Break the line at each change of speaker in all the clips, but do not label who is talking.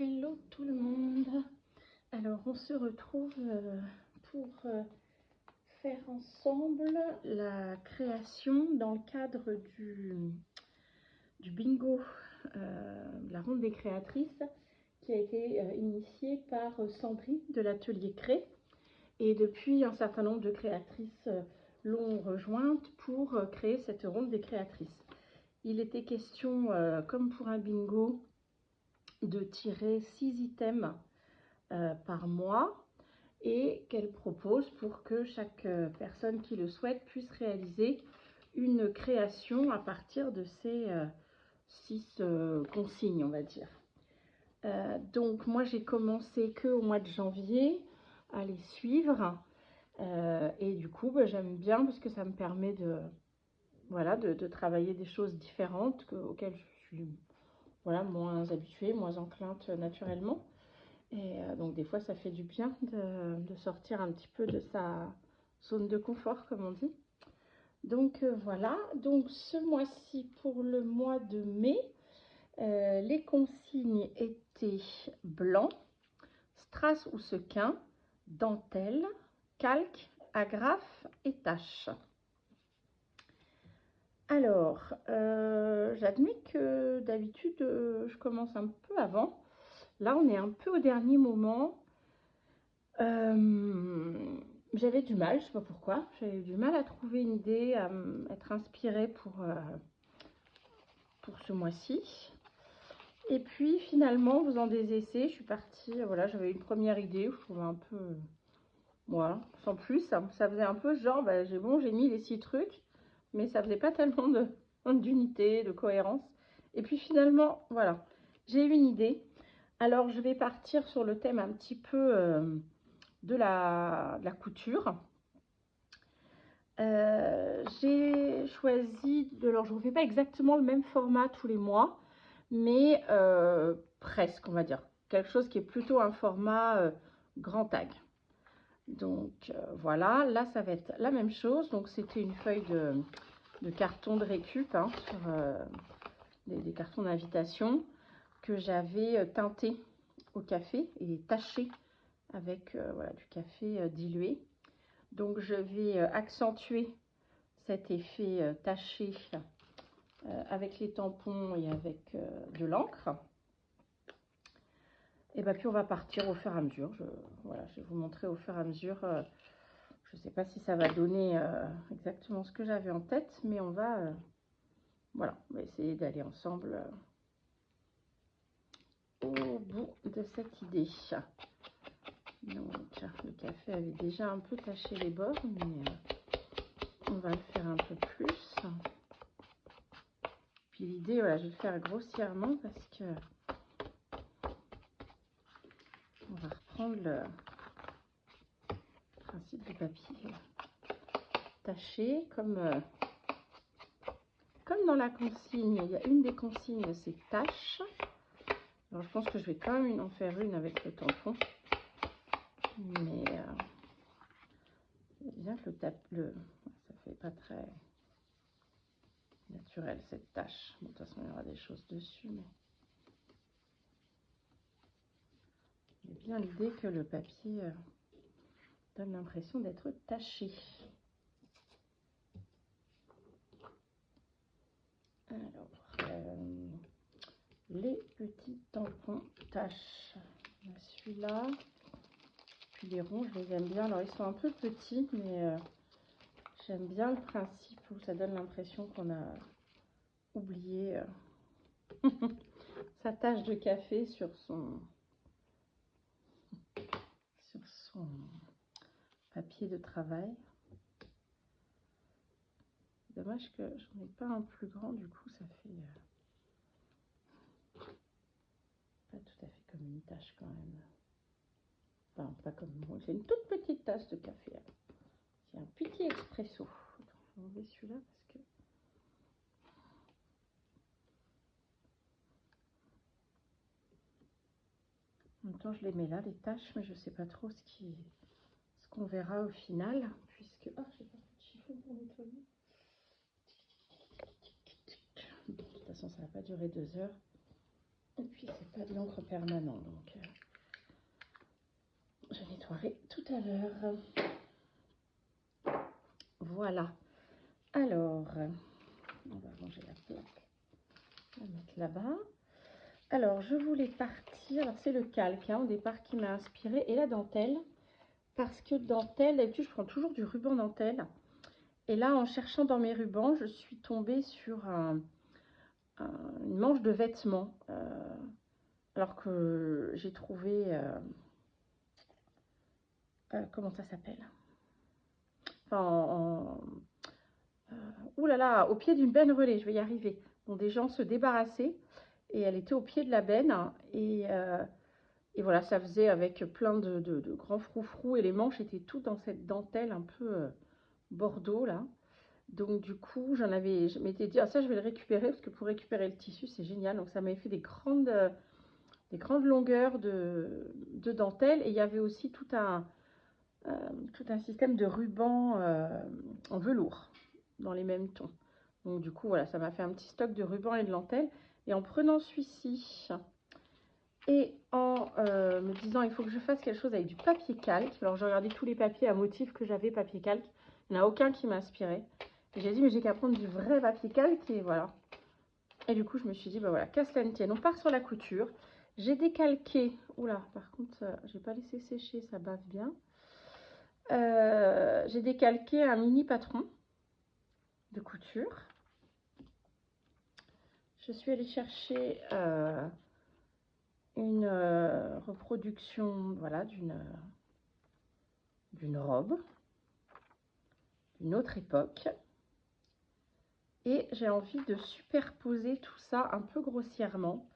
Hello tout le monde. Alors on se retrouve pour faire ensemble la création dans le cadre du bingo, la ronde des créatrices, qui a été initiée par Sandrine de l'atelier Cré. Et depuis, un certain nombre de créatrices l'ont rejointe pour créer cette ronde des créatrices. Il était question, comme pour un bingo, de tirer 6 items par mois et qu'elle propose pour que chaque personne qui le souhaite puisse réaliser une création à partir de ces 6 consignes, on va dire. Donc moi j'ai commencé que au mois de janvier à les suivre et du coup j'aime bien parce que ça me permet de travailler des choses différentes auxquelles je suis moins habituée, moins enclinte naturellement. Et donc des fois ça fait du bien de sortir un petit peu de sa zone de confort, comme on dit. Donc voilà, donc ce mois-ci, pour le mois de mai, les consignes étaient blanc, strass ou sequin, dentelle, calque, agrafe et tache. Alors, j'admets que d'habitude, je commence un peu avant. Là, on est un peu au dernier moment. J'avais du mal, je ne sais pas pourquoi. J'avais du mal à trouver une idée, à être inspirée pour ce mois-ci. Et puis, finalement, en faisant des essais, je suis partie. Voilà, j'avais une première idée, je trouvais un peu... Voilà, sans plus. Ça faisait un peu genre, j'ai mis les 6 trucs, mais ça faisait pas tellement d'unité, de cohérence. Et puis finalement, voilà, j'ai eu une idée. Alors, je vais partir sur le thème un petit peu de la couture. J'ai choisi, alors je ne refais pas exactement le même format tous les mois, mais presque, on va dire. Quelque chose qui est plutôt un format grand tag. Donc voilà, là ça va être la même chose. Donc c'était une feuille de carton de récup, hein, sur des cartons d'invitation que j'avais teinté au café et taché avec voilà, du café dilué. Donc je vais accentuer cet effet taché avec les tampons et avec de l'encre. Et puis on va partir au fur et à mesure. Voilà, je vais vous montrer au fur et à mesure. Je ne sais pas si ça va donner exactement ce que j'avais en tête, mais on va essayer d'aller ensemble au bout de cette idée. Donc le café avait déjà un peu taché les bords, mais on va le faire un peu plus. Puis l'idée, voilà, je vais le faire grossièrement parce que on va reprendre le principe du papier taché comme dans la consigne. Il y a une des consignes, c'est tâche. Alors je pense que je vais quand même en faire une avec le tampon, mais bien que ça fait pas très naturel cette tâche. Bon, de toute façon il y aura des choses dessus, mais il y a bien l'idée que le papier donne l'impression d'être taché. Alors les petits tampons tâches, celui-là, puis les ronds je les aime bien. Alors ils sont un peu petits, mais j'aime bien le principe où ça donne l'impression qu'on a oublié sa tache de café sur son papier de travail. Dommage que j'en ai pas un plus grand, du coup ça fait pas tout à fait comme une tache quand même. Enfin, pas comme moi, j'ai une toute petite tasse de café. C'est un petit expresso. Je vais enlever celui-là parce que en même temps je les mets là, les taches, mais je sais pas trop ce qu'on verra au final, puisque j'ai pas fait de chiffon pour nettoyer. De toute façon ça va pas durer 2 heures. Et puis c'est pas de l'encre permanente, donc je nettoierai tout à l'heure. Voilà. Alors, on va ranger la plaque. On va mettre là-bas. Alors, je voulais partir. Alors, c'est le calque hein, au départ qui m'a inspiré et la dentelle. Parce que dentelle, d'habitude, je prends toujours du ruban dentelle. Et là, en cherchant dans mes rubans, je suis tombée sur une manche de vêtements. Alors que j'ai trouvé... comment ça s'appelle? Enfin, ouh là là, au pied d'une benne relais, je vais y arriver. Dont des gens se débarrassaient. Et elle était au pied de la benne. Et voilà, ça faisait avec plein de grands froufrous. Et les manches étaient toutes dans cette dentelle un peu bordeaux là. Donc du coup, je m'étais dit, ah ça je vais le récupérer parce que pour récupérer le tissu, c'est génial. Donc ça m'avait fait des grandes longueurs de dentelle. Et il y avait aussi tout un système de ruban en velours dans les mêmes tons. Donc du coup, voilà, ça m'a fait un petit stock de ruban et de dentelle. Et en prenant celui-ci et en me disant, il faut que je fasse quelque chose avec du papier calque. Alors j'ai regardé tous les papiers à motifs que j'avais papier calque. Il n'y en a aucun qui m'a inspiré. Et j'ai dit, mais j'ai qu'à prendre du vrai papier calque et voilà. Et du coup, je me suis dit, bah voilà, qu'à cela ne tienne, on part sur la couture. J'ai décalqué, oula, par contre, j'ai pas laissé sécher, ça bave bien. J'ai décalqué un mini patron de couture. Je suis allée chercher une reproduction, voilà, d'une robe d'une autre époque. Et j'ai envie de superposer tout ça un peu grossièrement.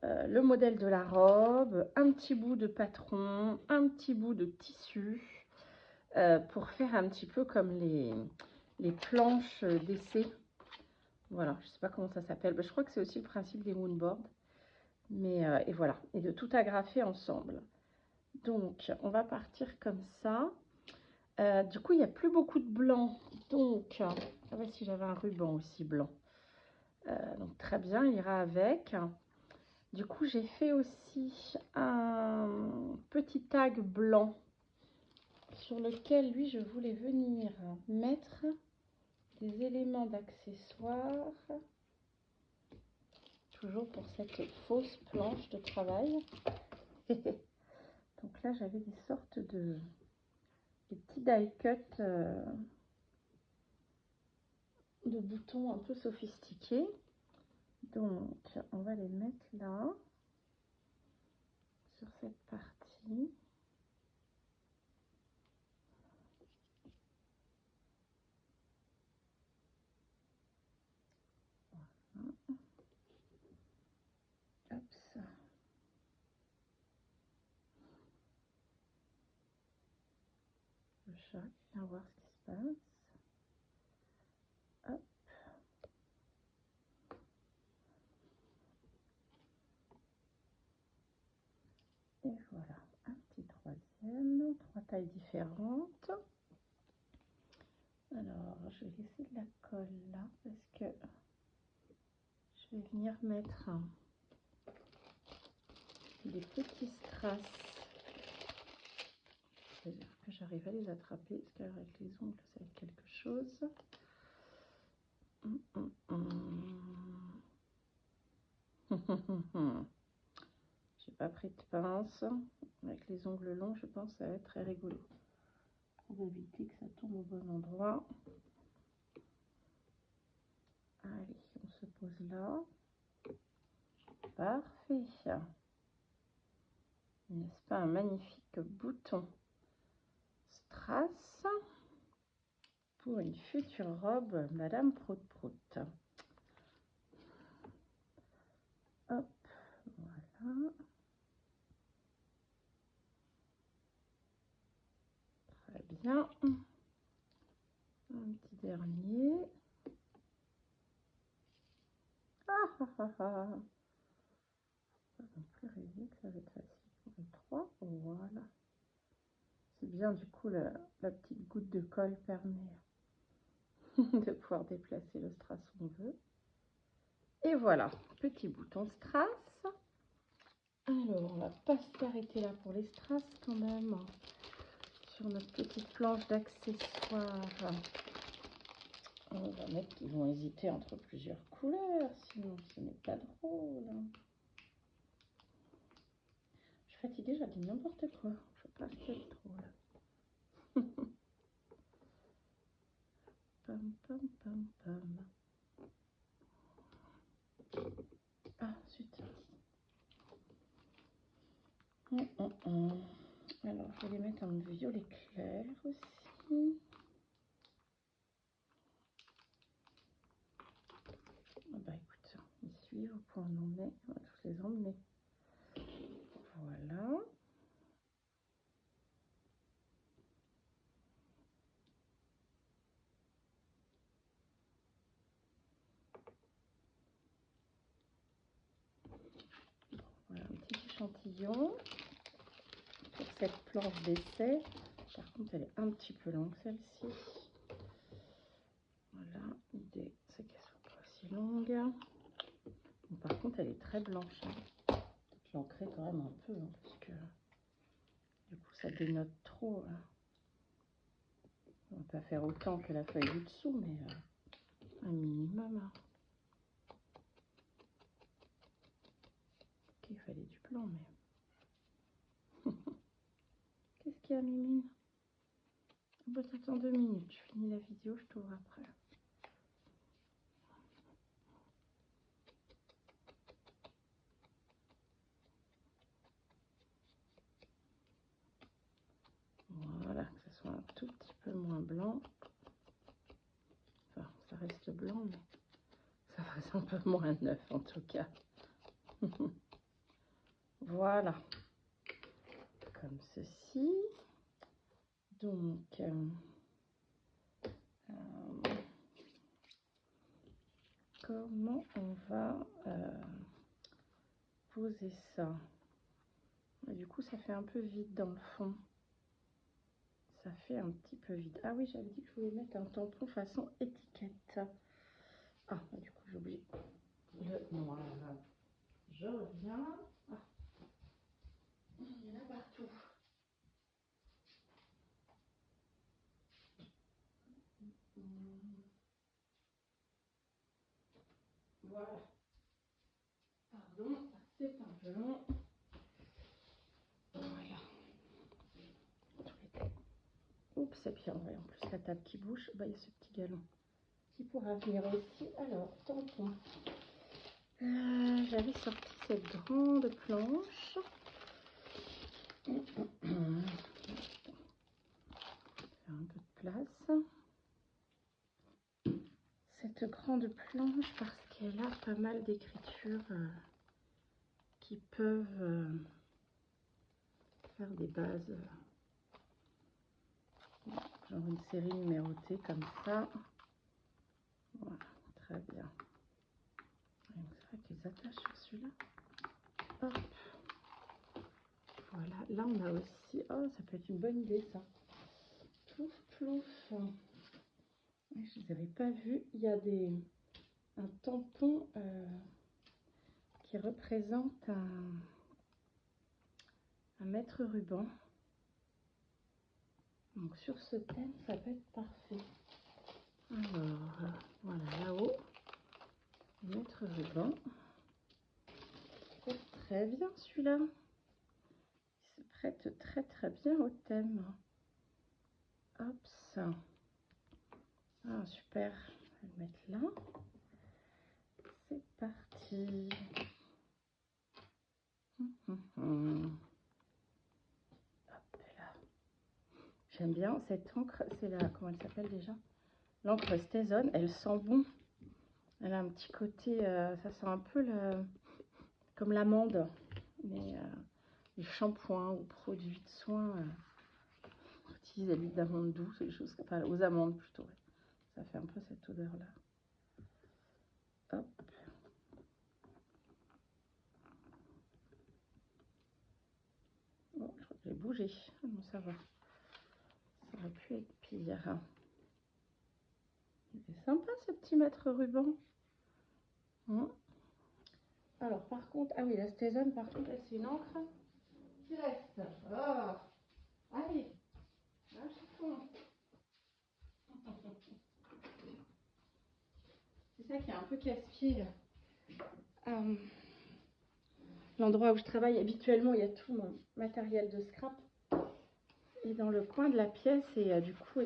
Le modèle de la robe, un petit bout de patron, un petit bout de tissu, pour faire un petit peu comme les planches d'essai. Voilà, je ne sais pas comment ça s'appelle. Je crois que c'est aussi le principe des moonboards. Mais, et voilà, et de tout agrafer ensemble. Donc, on va partir comme ça. Du coup, il n'y a plus beaucoup de blanc. Donc, on va voir si j'avais un ruban aussi blanc. Donc, très bien, il ira avec. Du coup, j'ai fait aussi un petit tag blanc sur lequel, lui, je voulais venir mettre des éléments d'accessoires. Toujours pour cette fausse planche de travail. Donc là, j'avais des sortes de petits die cut de boutons un peu sophistiqués. Donc, on va les mettre là, sur cette partie. Hop, ça. Le chat qui vient voir ce qui se passe. Hop. Et voilà, un petit troisième, 3 tailles différentes. Alors, je vais laisser de la colle là parce que je vais venir mettre des petits strass. C'est-à-dire que j'arrive à les attraper parce qu'avec les ongles, ça va être quelque chose. J'ai pas pris de pince. Avec les ongles longs, je pense que ça va être très rigolo. Probabilité que ça tombe au bon endroit. Allez, on se pose là. Parfait. N'est-ce pas un magnifique bouton strass pour une future robe Madame Prout Prout. Hop, voilà. Très bien. Un petit dernier. Pas non plus rêver que ça va être facile pour les trois. Voilà. C'est bien, du coup, la petite goutte de colle permet de pouvoir déplacer le strass où on veut. Et voilà, petit bouton strass. va pas s'arrêter là pour les strass quand même. Sur notre petite planche d'accessoires, on va mettre qu'ils vont hésiter entre plusieurs couleurs, sinon ce n'est pas drôle. Je suis fatiguée, j'ai dit n'importe quoi. Je veux pas que c'est drôle. Pam, pam, pam, pam. Ah, zut. Alors, je vais les mettre en violet clair aussi. Ah bah écoute, ils suivent au point où on en est. On va tous les emmener. Voilà. Voilà un petit échantillon pour cette planche d'essai. Par contre, elle est un petit peu longue celle-ci. Voilà, l'idée c'est qu'elle soit pas aussi longue. Bon, par contre, elle est très blanche. Hein. Je l'ancrais quand même un peu, hein, parce que du coup, ça dénote trop. Hein. On va pas faire autant que la feuille du dessous, mais un minimum. Hein. Ok, il fallait du blanc, mais... Qu'est-ce qu'il y a, Mimine? Bah, t'attends 2 minutes, je finis la vidéo, je t'ouvre après. Voilà, que ce soit un tout petit peu moins blanc. Enfin, ça reste blanc, mais ça reste un peu moins neuf en tout cas. Voilà, comme ceci. Donc, comment on va poser ça? Et du coup, ça fait un peu vide dans le fond. Ça fait un petit peu vide. Ah oui, j'avais dit que je voulais mettre un tampon façon étiquette. Ah, du coup, j'ai oublié le noir. Je reviens. Ah, il y en a partout. Voilà. Pardon, c'est un peu long. Voilà. Oups, et puis en plus la table qui bouge, bah, il y a ce petit galon qui pourra venir aussi. Alors, tampon. J'avais sorti cette grande planche. Faire un peu de place. Cette grande planche parce qu'elle a pas mal d'écritures qui peuvent faire des bases. Genre une série numérotée comme ça. Voilà, très bien. C'est vrai que les attaches sur celui-là. Hop. Voilà, là on a aussi. Oh, ça peut être une bonne idée ça. Plouf, plouf. Je ne les avais pas vus. Il y a un tampon qui représente un mètre ruban. Donc sur ce thème, ça peut être parfait. Alors, voilà, là-haut, mètre ruban. C'est très bien celui-là. Il se prête très très bien au thème. Hop, ça. Ah, super. Je vais le mettre là. C'est parti. Hop là. J'aime bien cette encre. C'est la, comment elle s'appelle déjà? L'encre Stézone. Elle sent bon. Elle a un petit côté, ça sent un peu comme l'amande. Mais les shampoings ou produits de soins utilisent à l'huile d'amande douce, des choses, enfin aux amandes plutôt. Ouais. Ça fait un peu cette odeur là. Hop. Oh, je crois que j'ai bougé. Ah non, ça va. Ça aurait pu être pire. Il est sympa ce petit mètre ruban. Alors par contre, ah oui, la Stézone par contre, c'est une encre pièce. Oh. Allez, un chiffon. C'est ça qui est un peu casse-pied. L'endroit où je travaille habituellement, il y a tout mon matériel de scrap. Et dans le coin de la pièce, et du coup,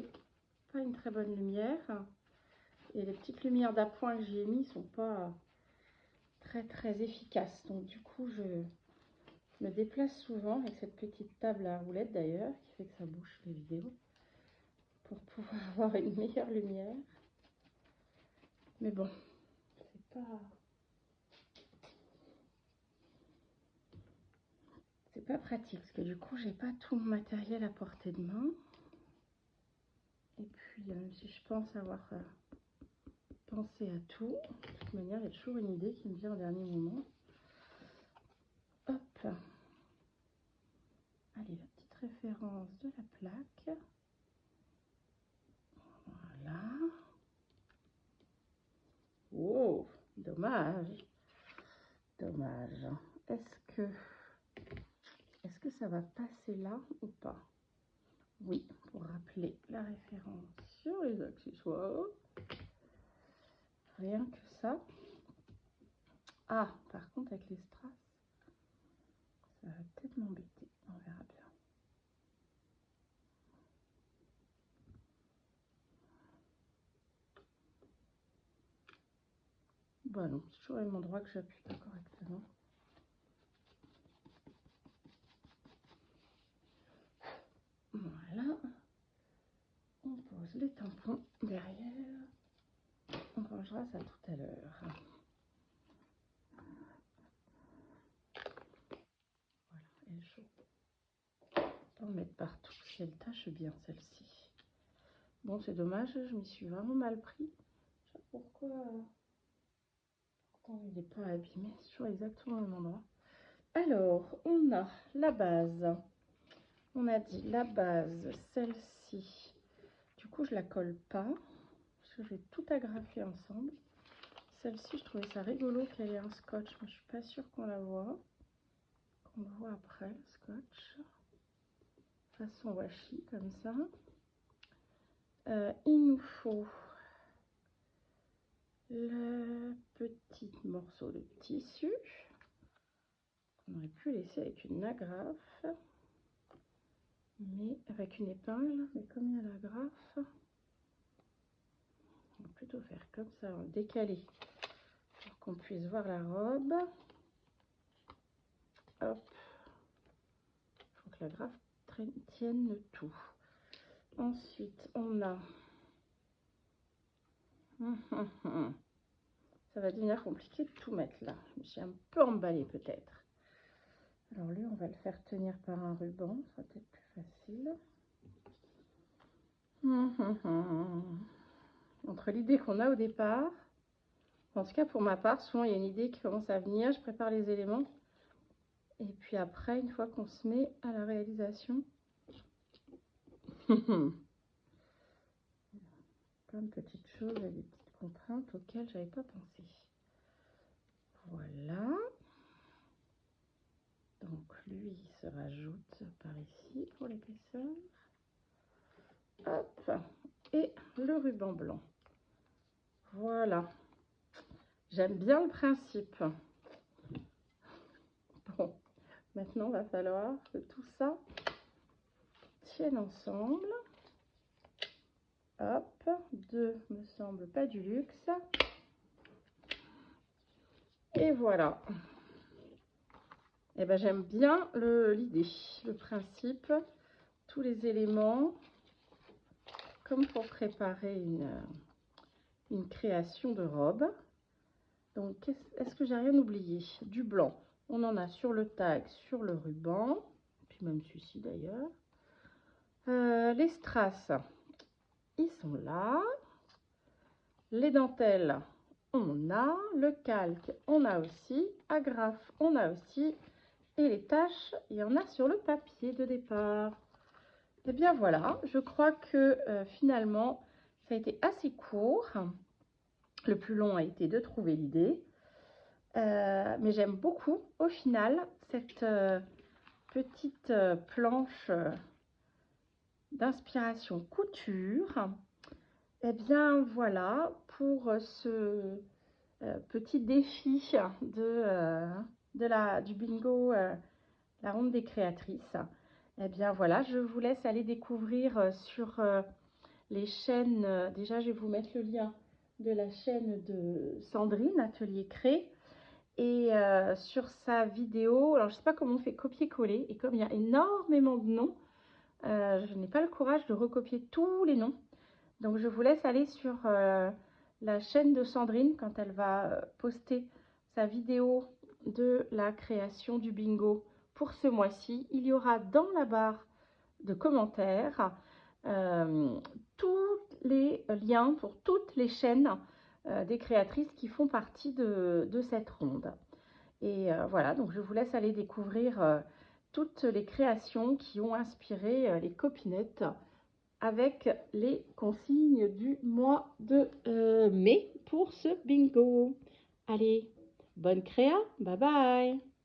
pas une très bonne lumière. Et les petites lumières d'appoint que j'y ai mis sont pas très efficaces. Donc du coup, je me déplace souvent avec cette petite table à roulettes d'ailleurs, qui fait que ça bouche les vidéos, pour pouvoir avoir une meilleure lumière. Mais bon, c'est pas pratique parce que du coup, j'ai pas tout mon matériel à portée de main. Et puis, même si je pense avoir pensé à tout, de toute manière, il y a toujours une idée qui me vient au dernier moment. Hop. Allez, la petite référence de la plaque. Voilà. Wow, dommage. Dommage. Est-ce que ça va passer là ou pas? Oui, pour rappeler la référence sur les accessoires. Rien que ça. Ah, par contre, avec les strass, ça va peut-être m'embêter. On verra bien. Bah non, c'est toujours le même endroit que j'appuie pas correctement. Voilà. On pose les tampons derrière. On rangera ça tout à l'heure. Voilà, elle est chaude. On va en mettre partout si elle tâche bien celle-ci. Bon, c'est dommage, je m'y suis vraiment mal pris. Je sais pas pourquoi. Pourtant, il n'est pas abîmé, c'est toujours exactement au même endroit. Alors, on a la base. On a dit la base, celle-ci. Du coup, je la colle pas. Parce que je vais tout agrafer ensemble. Celle-ci, je trouvais ça rigolo qu'elle ait un scotch. Mais je suis pas sûre qu'on la voit. Qu'on le voit après, le scotch. Façon washi, comme ça. Il nous faut le petit morceau de tissu. On aurait pu laisser avec une agrafe. Mais avec une épingle. Mais comme il y a l'agrafe, on va plutôt faire comme ça, en décalé. Pour qu'on puisse voir la robe. Hop. Il faut que l'agrafe tienne le tout. Ensuite, on a... Ça va devenir compliqué de tout mettre là. Je me suis un peu emballée peut-être. Alors lui, on va le faire tenir par un ruban. Ça sera peut-être plus facile. Entre l'idée qu'on a au départ, en tout cas pour ma part, souvent il y a une idée qui commence à venir, je prépare les éléments. Et puis après, une fois qu'on se met à la réalisation, plein de petites choses, des petites contraintes auxquelles j'avais pas pensé. Voilà. Donc lui il se rajoute par ici pour l'épaisseur. Hop. Et le ruban blanc. Voilà. J'aime bien le principe. Bon, maintenant il va falloir que tout ça tienne ensemble. Hop, 2 me semble pas du luxe. Et voilà. Et ben j'aime bien l'idée, le principe, tous les éléments, comme pour préparer une création de robe. Donc, est-ce que j'ai rien oublié? Du blanc, on en a sur le tag, sur le ruban, puis même celui-ci d'ailleurs. Les strass, ils sont là. Les dentelles, on a. Le calque, on a aussi. Agrafe, on a aussi. Et les taches, il y en a sur le papier de départ. Et bien voilà, je crois que finalement, ça a été assez court. Le plus long a été de trouver l'idée. Mais j'aime beaucoup, au final, petite planche d'inspiration couture. Et bien voilà pour ce petit défi du bingo, la ronde des créatrices. Et bien voilà, je vous laisse aller découvrir sur les chaînes. Déjà, je vais vous mettre le lien de la chaîne de Sandrine, Atelier Cré. Et sur sa vidéo, alors je ne sais pas comment on fait copier-coller, et comme il y a énormément de noms, je n'ai pas le courage de recopier tous les noms. Donc je vous laisse aller sur la chaîne de Sandrine quand elle va poster sa vidéo de la création du bingo pour ce mois-ci. Il y aura dans la barre de commentaires tous les liens pour toutes les chaînes des créatrices qui font partie de cette ronde. Et voilà, donc je vous laisse aller découvrir toutes les créations qui ont inspiré les copinettes avec les consignes du mois de mai pour ce bingo. Allez, bonne créa, bye bye!